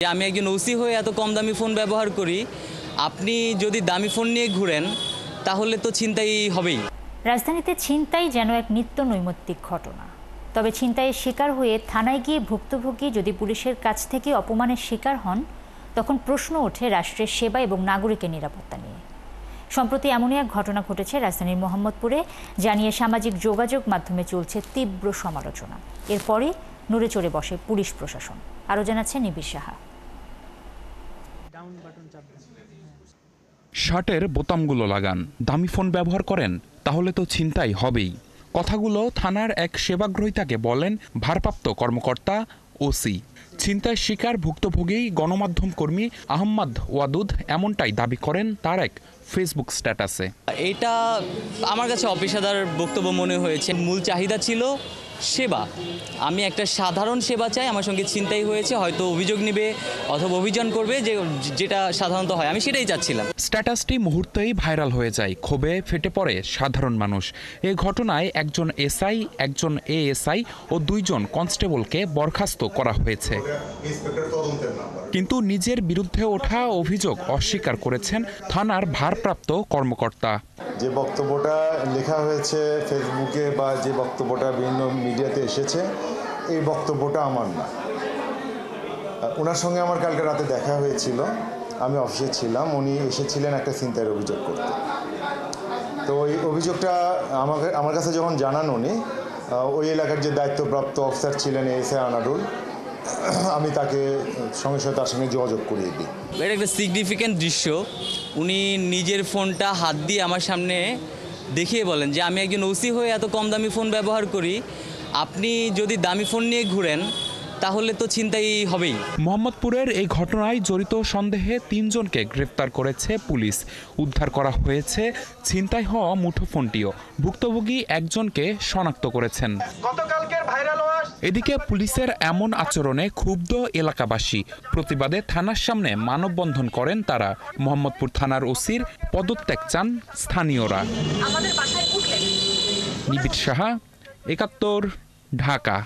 আমি একজন ওসি হয়ে এত কম দামি ফোন ব্যবহার করি, আপনি যদি দামি ফোন নিয়ে ঘুরেন তাহলে তো ছিনতাই হবেই। রাজধানীতে ছিনতাই যেন এক নিত্য নৈমিত্তিক ঘটনা। তবে ছিনতাইয়ের শিকার হয়ে থানায় গিয়ে ভুক্তভোগী যদি পুলিশের কাছ থেকে অপমানের শিকার হন, তখন প্রশ্ন ওঠে রাষ্ট্রের সেবা এবং নাগরিকের নিরাপত্তা নিয়ে। সম্প্রতি এমনই এক ঘটনা ঘটেছে রাজধানীর মোহাম্মদপুরে, যা নিয়ে সামাজিক যোগাযোগ মাধ্যমে চলছে তীব্র সমালোচনা। এরপরই নড়ে চড়ে বসে পুলিশ প্রশাসন। আরও জানাচ্ছে নিবিড় সাহা। শার্টের বোতামগুলো লাগান, দামি ফোন ব্যবহার করেন, তাহলে তো ছিনতাই হবেই। কথাগুলো থানার এক সেবাগ্রহীতাকে বলেন ভারপ্রাপ্ত কর্মকর্তা ওসি। ছিনতাইয়ের শিকার ভুক্তভোগী গণমাধ্যম কর্মী আহম্মদ ওয়াদুদ এমনটাই দাবি করেন তার এক ফেসবুক স্ট্যাটাসে। এটা আমার কাছে অপেশাদার বক্তব্য মনে হয়েছে। মূল চাহিদা ছিল সেবা। আমি একটা সাধারণ সেবা চাই, আমার সঙ্গে ছিনতাই হয়েছে, হয়তো অভিযোগ নেবে অথবা অভিযান করবে, যেটা সাধারণত হয়, আমি সেটাই চাচ্ছিলাম। স্ট্যাটাসটি মুহূর্তেই ভাইরাল হয়ে যায়, ক্ষোভে ফেটে পড়ে সাধারণ মানুষ। এই ঘটনায় একজন এসআই, একজন এএসআই ও 2 জন কনস্টেবলকে বরখাস্ত করা হয়েছে। কিন্তু নিজের বিরুদ্ধে ওঠা অভিযোগ অস্বীকার করেছেন থানার ভারপ্রাপ্ত কর্মকর্তা। যে বক্তব্যটা লেখা হয়েছে ফেসবুকে বা যে বক্তব্যটা বিভিন্ন মিডিয়াতে এসেছে, এই বক্তব্যটা আমার না। ওনার সঙ্গে আমার কালকে রাতে দেখা হয়েছিল, আমি অফিসে ছিলাম, উনি এসেছিলেন একটা ছিনতাইয়ের অভিযোগ করতে। তো ওই অভিযোগটা আমার কাছে যখন জানান উনি, ওই এলাকার যে দায়িত্বপ্রাপ্ত অফিসার ছিলেন এসআই আনারুল, আমি তাকে সঙ্গে সঙ্গে তার সঙ্গে যোগাযোগ করিয়ে দিই। এটা একটা সিগনিফিক্যান্ট দৃশ্য। উনি নিজের ফোনটা হাত দিয়ে আমার সামনে দেখিয়ে বলেন যে আমি একজন ওসি হয়ে এত কম দামি ফোন ব্যবহার করি, আপনি যদি দামি ফোন নিয়ে ঘুরেন তাহলে তো ছিনতাই হবেই। মোহাম্মদপুরের এই ঘটনায় জড়িত সন্দেহে 3 জনকে গ্রেফতার করেছে পুলিশ। উদ্ধার করা হয়েছে ছিনতাই হওয়া মুঠোফোনটিও। ভুক্তভোগী একজনকে শনাক্ত করেছেন। এদিকে পুলিশের এমন আচরণে ক্ষুব্ধ এলাকাবাসী। প্রতিবাদে থানার সামনে মানববন্ধন করেন তারা। মোহাম্মদপুর থানার ওসির পদত্যাগ চান স্থানীয়রা। নিবিড় সাহা, ৭১, ঢাকা।